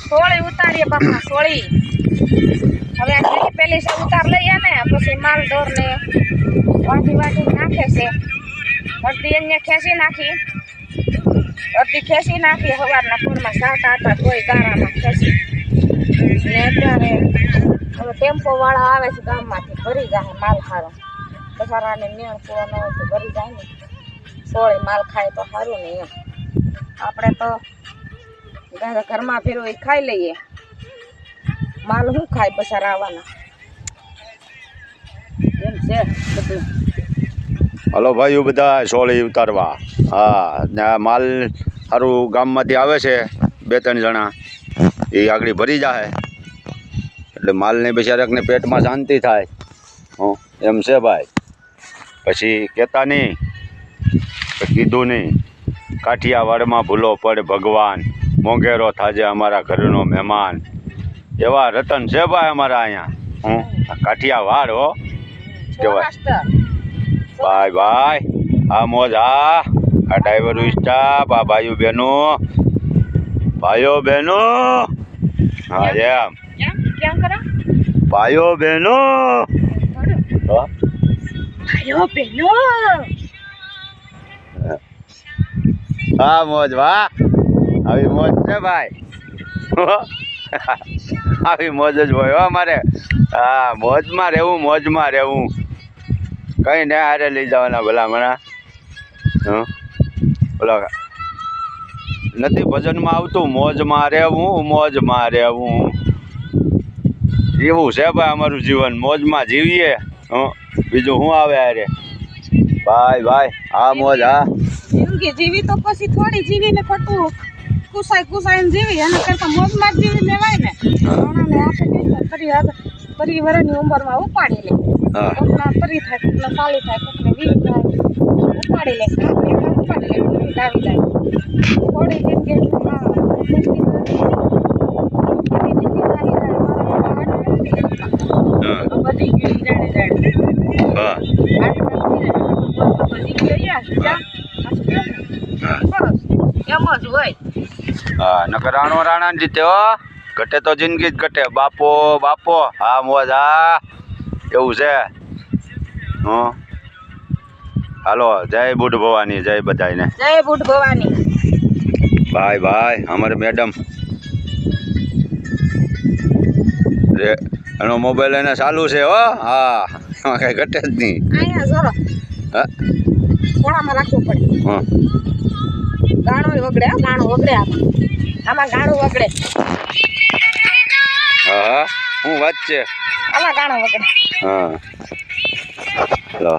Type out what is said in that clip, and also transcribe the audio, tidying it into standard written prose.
સોળી ઉતારીએ બાપા સોળી હવે આ પેલી સે ઉતાર લઈએ ને પછી માલ ઢોર ને વાટી નાખે છે અડધી એને ખેંચી નાખી અડધી ખેંચી નાખી સવારના પૂરમાં સાટા હતા કોઈ ગારામાં ખેંચી ને અત્યારે હવે ટેમ્પો વાળા આવે છે ગામમાંથી ભરી જાય માલ ખારો બસારાને નિયણ પૂરો ન હોય તો ભરી જાય ને સોળી માલ ખાય તો સારું ને એમ આપણે તો ઘરમાં ફેરો એ ખાઈ લઈએ માલ શું ખાય બસારા આવવાના એમ છે બધું હલો ભાઈઓ બધા સોળી ઉતારવા હા ને માલ સારું ગામમાંથી આવે છે 2-3 જણા એ આગળ ભરી જાય એટલે માલને બિચારાકને પેટમાં શાંતિ થાય એમ છે ભાઈ પછી કહેતા નહીં કીધું નહીં કાઠિયાવાડમાં ભૂલો પડે ભગવાન મોંઘેરો થાજે અમારા ઘરનો મહેમાન એવા રતન છે ભાઈ અમારા અહીંયા કાઠિયાવાડ હો કહેવાય ભાઈ ભાઈ આ મોજ આ ડ્રાઈવર સ્ટાફ આ ભાઈઓ બહેનો હા એમ ભાઈઓ બહેનો હા મોજ વાહ આવી મોજ છે ભાઈ આવી મોજ જ હોય હો અમારે હા મોજમાં રહેવું કઈ ને હારે લઈ જવાના ભલામણા બોલો નથી ભજનમાં આવતું મોજમાં રહેવું એવું છે ભાઈ અમારું જીવન મોજમાં જીવીએ બીજું શું આવે અરે ભાઈ હા મોજ હા જિંદગી જીવી તો પછી થોડી જીવીને ખોટું કુસાઈને જીવી એના કરતા મોજમાં જ જીવી લેવાય ને ઘણાને આપણે પરિવારની ઉંમરમાં ઉપાડી લે કોકના 30 થાય કોકના 40 થાય કોકને 20 થાય ઉપાડી લે આવી જાય થોડી જિંદગી બધી ગઈ જાણે એમ જ હોય હા નકર રાણા જીતે હો ઘટે તો જિંદગી જ ઘટે બાપો હા મોજ હા એવું છે હાલો જય બુઢ ભવાની જય બધાને જય બુઢ ભવાની ભાઈ અમારે મેડમ રે એનો મોબાઈલ એને ચાલુ છે હો હા કઈ ઘટે જ નહીં અહીંયા જોરો હા થોડામાં રાખવું પડે ગાણો વગડે આમાં ગાણું વગડે હા હું વાત છે આમાં ગાણો વગડે હા લો